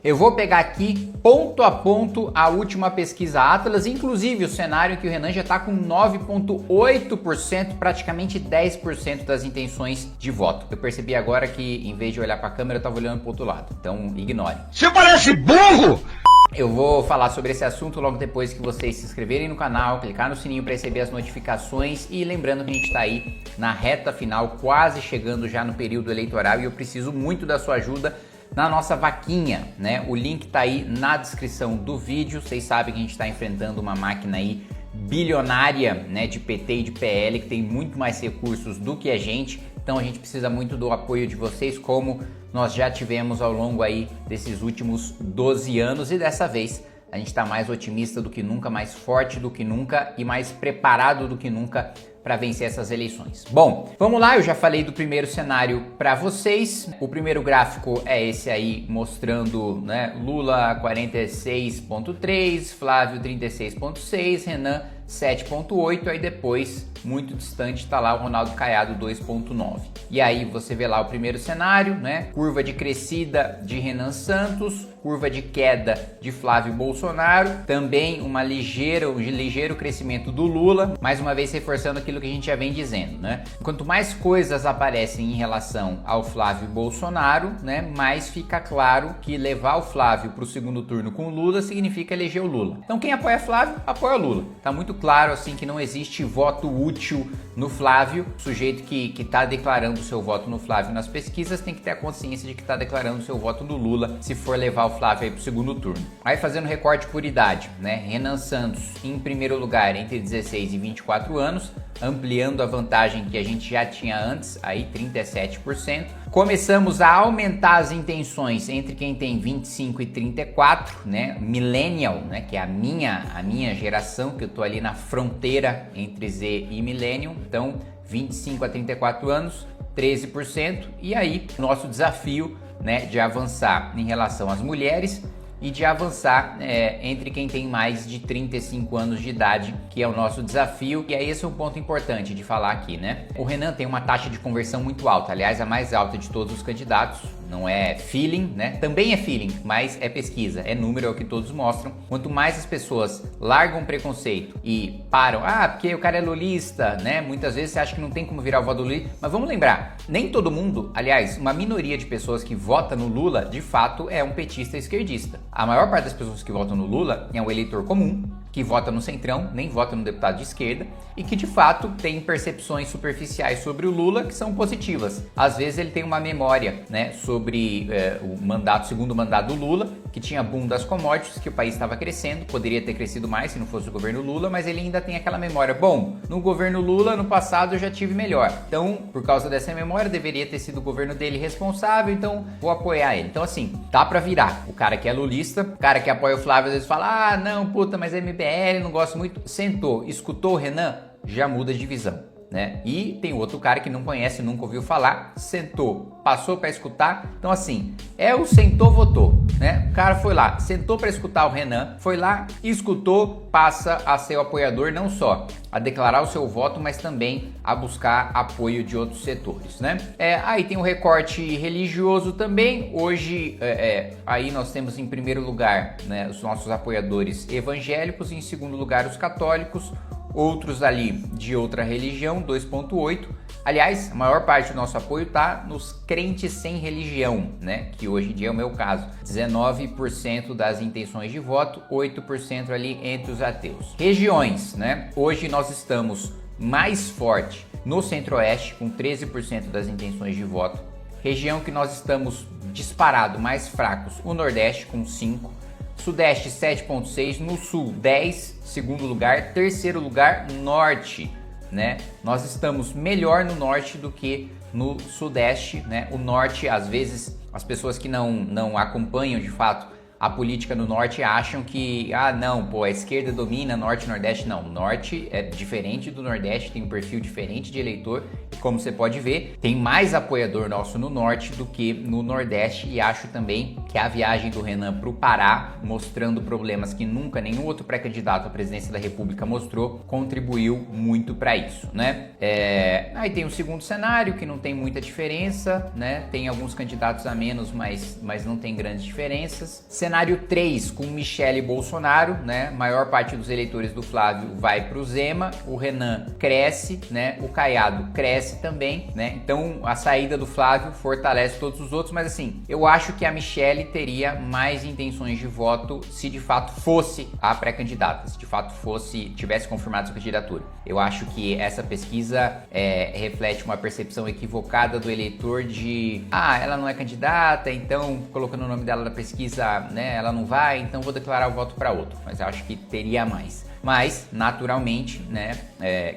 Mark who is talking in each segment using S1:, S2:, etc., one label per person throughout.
S1: Eu vou pegar aqui ponto a ponto a última pesquisa Atlas, inclusive o cenário que o Renan já está com 9,8%, praticamente 10% das intenções de voto. Eu percebi agora que em vez de olhar para a câmera eu estava olhando para o outro lado, então ignore.
S2: Você parece burro!
S1: Eu vou falar sobre esse assunto logo depois que vocês se inscreverem no canal, clicar no sininho para receber as notificações e lembrando que a gente está aí na reta final, quase chegando já no período eleitoral e eu preciso muito da sua ajuda na nossa vaquinha, né? O link tá aí na descrição do vídeo. Vocês sabem que a gente está enfrentando uma máquina aí bilionária, né, de PT e de PL, que tem muito mais recursos do que a gente. Então a gente precisa muito do apoio de vocês, como nós já tivemos ao longo aí desses últimos 12 anos e dessa vez a gente está mais otimista do que nunca, mais forte do que nunca e mais preparado do que nunca para vencer essas eleições. Bom, vamos lá, eu já falei do primeiro cenário para vocês. O primeiro gráfico é esse aí mostrando, né, Lula 46,3, Flávio 36,6, Renan 7,8, aí depois, muito distante, está lá o Ronaldo Caiado 2,9. E aí você vê lá o primeiro cenário, né? Curva de crescida de Renan Santos, curva de queda de Flávio Bolsonaro, também um ligeiro crescimento do Lula, mais uma vez reforçando aquilo que a gente já vem dizendo, né? Quanto mais coisas aparecem em relação ao Flávio Bolsonaro, né, mais fica claro que levar o Flávio para o segundo turno com o Lula significa eleger o Lula. Então quem apoia Flávio, apoia o Lula. Tá muito claro assim que não existe voto útil no Flávio. O sujeito que está declarando o seu voto no Flávio nas pesquisas tem que ter a consciência de que está declarando o seu voto no Lula se for levar o Flávio aí para o segundo turno. Aí fazendo recorte por idade, né? Renan Santos em primeiro lugar entre 16 e 24 anos, ampliando a vantagem que a gente já tinha antes, aí 37%. Começamos a aumentar as intenções entre quem tem 25 e 34, né? Millennial, né? Que é a minha geração, que eu tô ali na fronteira entre Z e Millennium. Então, 25 a 34 anos, 13%. E aí, nosso desafio, né, de avançar em relação às mulheres e de avançar entre quem tem mais de 35 anos de idade, que é o nosso desafio. E aí esse é um ponto importante de falar aqui, né? O Renan tem uma taxa de conversão muito alta, aliás, a mais alta de todos os candidatos. Não é feeling, né? Também é feeling, mas é pesquisa, é número, é o que todos mostram. Quanto mais as pessoas largam preconceito e param, porque o cara é lulista, né? Muitas vezes você acha que não tem como virar o voto do Lula, mas vamos lembrar, nem todo mundo, aliás, uma minoria de pessoas que vota no Lula, de fato, é um petista esquerdista. A maior parte das pessoas que votam no Lula é um eleitor comum, que vota no centrão, nem vota no deputado de esquerda e que de fato tem percepções superficiais sobre o Lula que são positivas. Às vezes ele tem uma memória, né, sobre o segundo mandato do Lula, que tinha boom das commodities, que o país estava crescendo, poderia ter crescido mais se não fosse o governo Lula, mas ele ainda tem aquela memória. Bom, no governo Lula, no passado eu já tive melhor. Então, por causa dessa memória, deveria ter sido o governo dele responsável, então vou apoiar ele. Então assim, dá pra virar. O cara que é lulista, o cara que apoia o Flávio, às vezes fala, não, puta, mas MBL, não gosto muito. Sentou, escutou o Renan, já muda de visão, né? E tem outro cara que não conhece, nunca ouviu falar, sentou, passou para escutar. Então assim, é o sentou, votou, né? O cara foi lá, sentou para escutar o Renan, foi lá, escutou, passa a ser o apoiador, não só a declarar o seu voto, mas também a buscar apoio de outros setores, né? Aí tem o recorte religioso também. Hoje, aí nós temos em primeiro lugar, né, os nossos apoiadores evangélicos, em segundo lugar os católicos, outros ali de outra religião, 2,8. Aliás, a maior parte do nosso apoio está nos crentes sem religião, né? Que hoje em dia é o meu caso. 19% das intenções de voto, 8% ali entre os ateus. Regiões, né? Hoje nós estamos mais forte no Centro-Oeste, com 13% das intenções de voto. Região que nós estamos disparado mais fracos, o Nordeste, com 5%. Sudeste 7,6, no Sul 10, segundo lugar, terceiro lugar Norte, né? Nós estamos melhor no Norte do que no Sudeste, né? O Norte, às vezes, as pessoas que não acompanham de fato a política no norte acham que, não, pô, a esquerda domina norte e nordeste. Não, o norte é diferente do nordeste, tem um perfil diferente de eleitor. E como você pode ver, tem mais apoiador nosso no norte do que no nordeste. E acho também que a viagem do Renan para o Pará, mostrando problemas que nunca nenhum outro pré-candidato à presidência da República mostrou, contribuiu muito para isso, né? Aí tem o segundo cenário, que não tem muita diferença, né? Tem alguns candidatos a menos, mas não tem grandes diferenças. Cenário 3, com Michele e Bolsonaro, né? Maior parte dos eleitores do Flávio vai para o Zema, o Renan cresce, né? O Caiado cresce também, né? Então a saída do Flávio fortalece todos os outros, mas assim, eu acho que a Michele teria mais intenções de voto se de fato fosse a pré-candidata, se de fato tivesse confirmado sua candidatura. Eu acho que essa pesquisa reflete uma percepção equivocada do eleitor de ela não é candidata, então colocando o nome dela na pesquisa, né, ela não vai, então vou declarar o voto para outro. Mas eu acho que teria mais. Mas, naturalmente, né,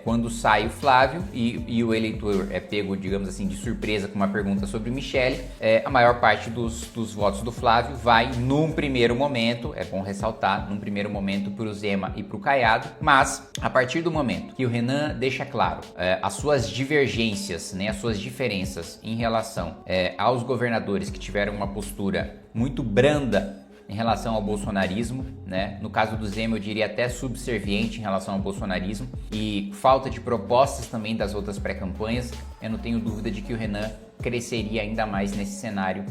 S1: quando sai o Flávio e o eleitor é pego, digamos assim, de surpresa com uma pergunta sobre Michele, a maior parte dos votos do Flávio vai, num primeiro momento, é bom ressaltar, num primeiro momento para o Zema e para o Caiado, mas a partir do momento que o Renan deixa claro as suas divergências, né, as suas diferenças em relação aos governadores que tiveram uma postura muito branda em relação ao bolsonarismo, né? No caso do Zema, eu diria até subserviente em relação ao bolsonarismo, e falta de propostas também das outras pré-campanhas, eu não tenho dúvida de que o Renan cresceria ainda mais nesse cenário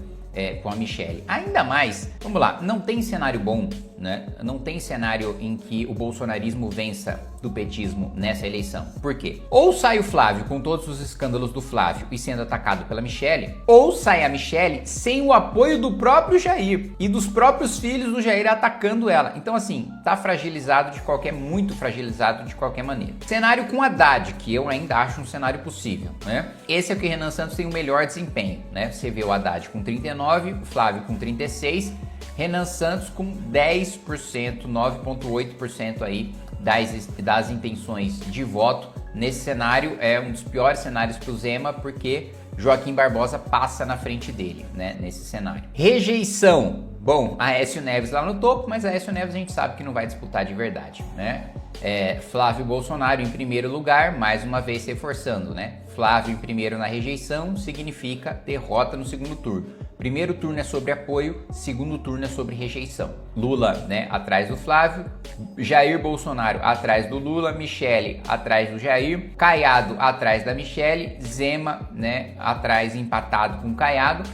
S1: com a Michele. Ainda mais, vamos lá, não tem cenário bom, né? Não tem cenário em que o bolsonarismo vença do petismo nessa eleição. Por quê? Ou sai o Flávio com todos os escândalos do Flávio e sendo atacado pela Michele, ou sai a Michele sem o apoio do próprio Jair e dos próprios filhos do Jair atacando ela. Então assim, tá muito fragilizado de qualquer maneira. Cenário com Haddad, que eu ainda acho um cenário possível, né? Esse é o que Renan Santos tem o melhor desempenho, né? Você vê o Haddad com 39, o Flávio com 36, Renan Santos com 10%, 9,8% aí das intenções de voto. Nesse cenário é um dos piores cenários para o Zema, porque Joaquim Barbosa passa na frente dele, né, nesse cenário. Rejeição. Bom, Aécio Neves lá no topo, mas Aécio Neves a gente sabe que não vai disputar de verdade, né? Flávio Bolsonaro em primeiro lugar, mais uma vez reforçando, né? Flávio em primeiro na rejeição significa derrota no segundo turno. Primeiro turno é sobre apoio, segundo turno é sobre rejeição. Lula, né, atrás do Flávio, Jair Bolsonaro atrás do Lula, Michele atrás do Jair, Caiado atrás da Michele, Zema, né, atrás empatado com Caiado,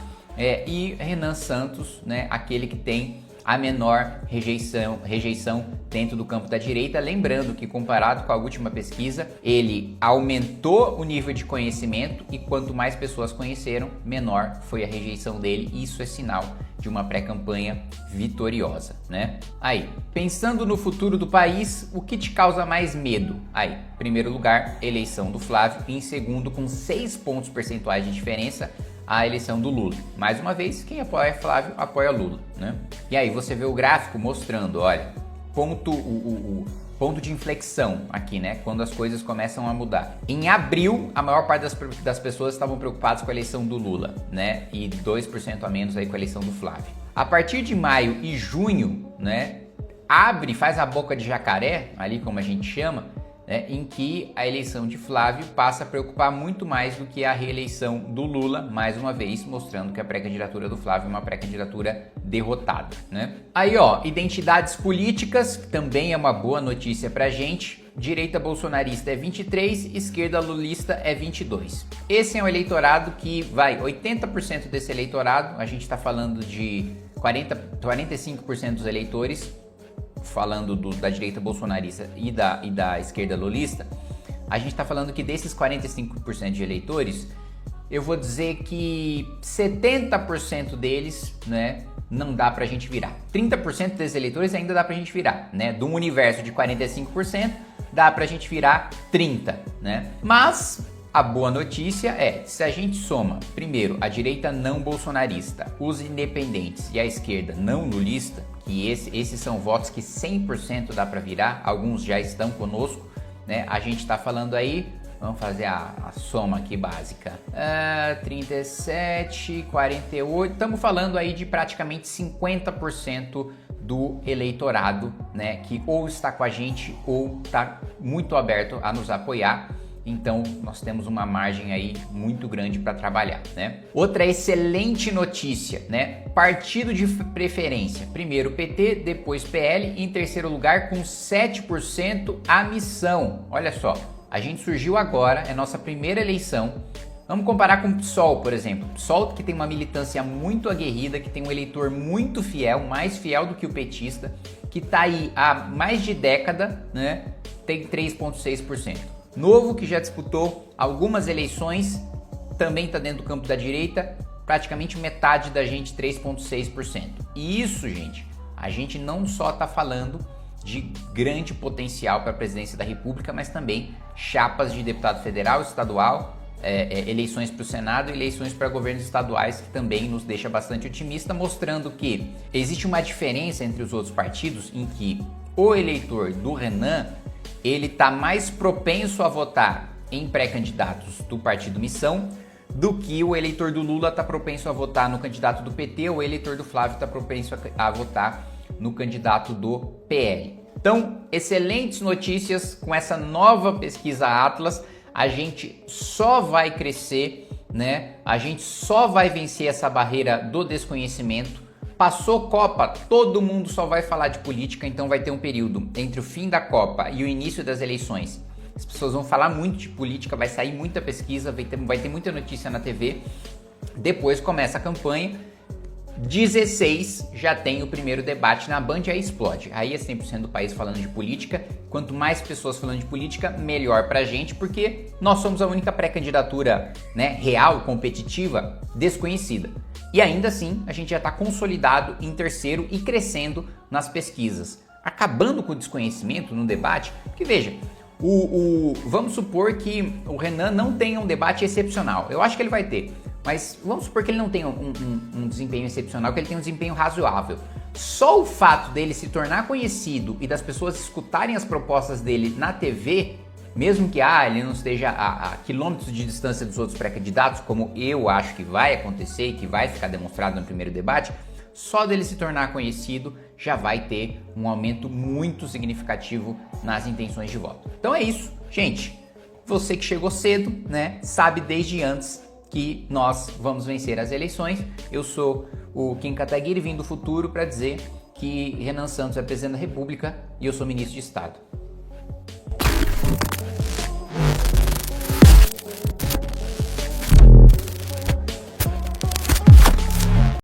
S1: e Renan Santos, né, aquele que tem a menor rejeição dentro do campo da direita. Lembrando que, comparado com a última pesquisa, ele aumentou o nível de conhecimento e quanto mais pessoas conheceram, menor foi a rejeição dele. Isso é sinal de uma pré-campanha vitoriosa, né? Aí, pensando no futuro do país, o que te causa mais medo? Aí, primeiro lugar, eleição do Flávio, e em segundo, com 6 pontos percentuais de diferença, a eleição do Lula. Mais uma vez, quem apoia Flávio, apoia Lula, né? E aí você vê o gráfico mostrando, olha, o ponto de inflexão aqui, né? Quando as coisas começam a mudar. Em abril, a maior parte das pessoas estavam preocupadas com a eleição do Lula, né? E 2% a menos aí com a eleição do Flávio. A partir de maio e junho, né? Faz a boca de jacaré, ali como a gente chama, né, em que a eleição de Flávio passa a preocupar muito mais do que a reeleição do Lula, mais uma vez mostrando que a pré-candidatura do Flávio é uma pré-candidatura derrotada, né? Aí, ó, identidades políticas, também é uma boa notícia pra gente. Direita bolsonarista é 23, esquerda lulista é 22. Esse é um eleitorado que 80% desse eleitorado, a gente está falando de 45% dos eleitores, falando da direita bolsonarista e da esquerda lulista, a gente está falando que desses 45% de eleitores, eu vou dizer que 70% deles, né, não dá pra gente virar. 30% desses eleitores ainda dá pra gente virar, né? De um universo de 45%, dá pra gente virar 30%, né? Mas a boa notícia é, se a gente soma, primeiro, a direita não bolsonarista, os independentes e a esquerda não lulista, que esses são votos que 100% dá para virar, alguns já estão conosco, né? A gente está falando aí Vamos fazer a soma aqui básica. 37, 48. Estamos falando aí de praticamente 50% do eleitorado, né, que ou está com a gente ou está muito aberto a nos apoiar. Então, nós temos uma margem aí muito grande para trabalhar, né? Outra excelente notícia, né? Partido de preferência. Primeiro PT, depois PL, em terceiro lugar com 7% a missão. Olha só, a gente surgiu agora, é nossa primeira eleição. Vamos comparar com o PSOL, por exemplo. O PSOL que tem uma militância muito aguerrida, que tem um eleitor muito fiel, mais fiel do que o petista, que está aí há mais de década, né? Tem 3,6%. Novo, que já disputou algumas eleições, também está dentro do campo da direita, praticamente metade da gente, 3,6%. E isso, gente, a gente não só está falando de grande potencial para a presidência da República, mas também chapas de deputado federal, estadual, eleições para o Senado e eleições para governos estaduais, que também nos deixa bastante otimista, mostrando que existe uma diferença entre os outros partidos em que o eleitor do Renan ele está mais propenso a votar em pré-candidatos do Partido Missão do que o eleitor do Lula está propenso a votar no candidato do PT ou o eleitor do Flávio está propenso a votar no candidato do PL. Então, excelentes notícias com essa nova pesquisa Atlas. A gente só vai crescer, né? A gente só vai vencer essa barreira do desconhecimento. Passou Copa, todo mundo só vai falar de política, então vai ter um período entre o fim da Copa e o início das eleições. As pessoas vão falar muito de política, vai sair muita pesquisa, vai ter muita notícia na TV. Depois começa a campanha. 16 já tem o primeiro debate na Band, aí explode. Aí é 100% do país falando de política. Quanto mais pessoas falando de política, melhor pra gente, porque nós somos a única pré-candidatura, né, real, competitiva, desconhecida. E ainda assim, a gente já está consolidado em terceiro e crescendo nas pesquisas. Acabando com o desconhecimento no debate, porque veja, vamos supor que o Renan não tenha um debate excepcional. Eu acho que ele vai ter, mas vamos supor que ele não tenha um desempenho excepcional, que ele tenha um desempenho razoável. Só o fato dele se tornar conhecido e das pessoas escutarem as propostas dele na TV, mesmo que ele não esteja a quilômetros de distância dos outros pré-candidatos, como eu acho que vai acontecer e que vai ficar demonstrado no primeiro debate, só dele se tornar conhecido já vai ter um aumento muito significativo nas intenções de voto. Então é isso, gente. Você que chegou cedo, né, sabe desde antes que nós vamos vencer as eleições. Eu sou o Kim Kataguiri, vim do futuro para dizer que Renan Santos é presidente da República e eu sou ministro de Estado.